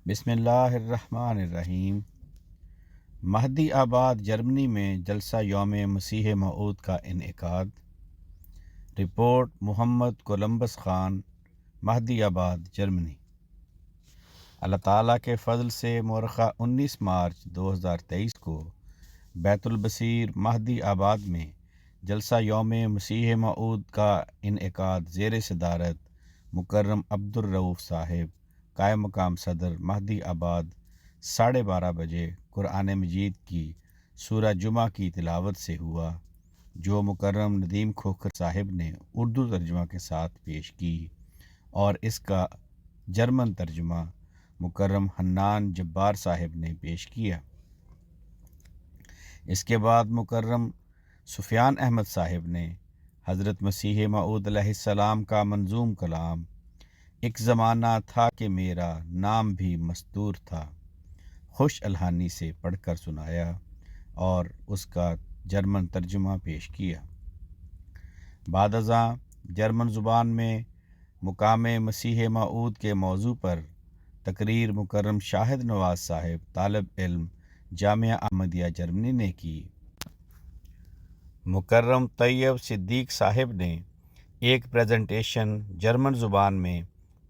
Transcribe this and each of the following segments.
بسم اللہ الرحمن الرحیم۔ مہدی آباد جرمنی میں جلسہ یوم مسیح موعود کا انعقاد۔ رپورٹ محمد کولمبس خان، مہدی آباد جرمنی۔ اللہ تعالیٰ کے فضل سے مورخہ 19 مارچ 2023 کو بیت البصیر مہدی آباد میں جلسہ یوم مسیح موعود کا انعقاد زیر صدارت مکرم عبدالرؤف صاحب قائم مقام صدر مہدی آباد 12:30 بجے قرآن مجید کی سورہ جمعہ کی تلاوت سے ہوا، جو مکرم ندیم کھوکھر صاحب نے اردو ترجمہ کے ساتھ پیش کی اور اس کا جرمن ترجمہ مکرم حنان جبار صاحب نے پیش کیا۔ اس کے بعد مکرم سفیان احمد صاحب نے حضرت مسیح موعود علیہ السلام کا منظوم کلام ایک زمانہ تھا کہ میرا نام بھی مستور تھا خوش الحانی سے پڑھ کر سنایا اور اس کا جرمن ترجمہ پیش کیا۔ بعد ازاں جرمن زبان میں مقام مسیح موعود کے موضوع پر تقریر مکرم شاہد نواز صاحب طالب علم جامعہ احمدیہ جرمنی نے کی۔ مکرم طیب صدیق صاحب نے ایک پریزنٹیشن جرمن زبان میں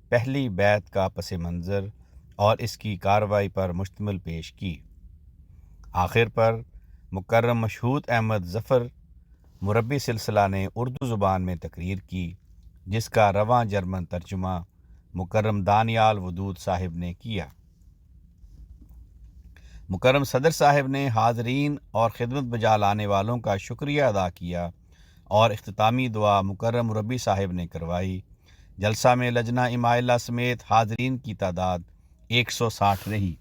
پہلی بیعت کا پس منظر اور اس کی کارروائی پر مشتمل پیش کی۔ آخر پر مکرم مشہود احمد ظفر مربی سلسلہ نے اردو زبان میں تقریر کی، جس کا رواں جرمن ترجمہ مکرم دانیال ودود صاحب نے کیا۔ مکرم صدر صاحب نے حاضرین اور خدمت بجا لانے والوں کا شکریہ ادا کیا اور اختتامی دعا مکرم مربی صاحب نے کروائی۔ جلسہ میں لجنہ امائلہ سمیت حاضرین کی تعداد 160 رہی۔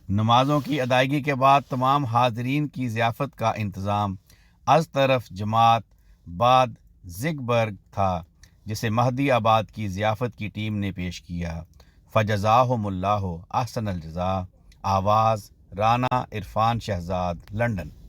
نمازوں کی ادائیگی کے بعد تمام حاضرین کی ضیافت کا انتظام از طرف جماعت بعد زگبرگ تھا، جسے مہدی آباد کی ضیافت کی ٹیم نے پیش کیا۔ فجزاہم اللہ احسن الجزا۔ آواز رانا عرفان شہزاد، لندن۔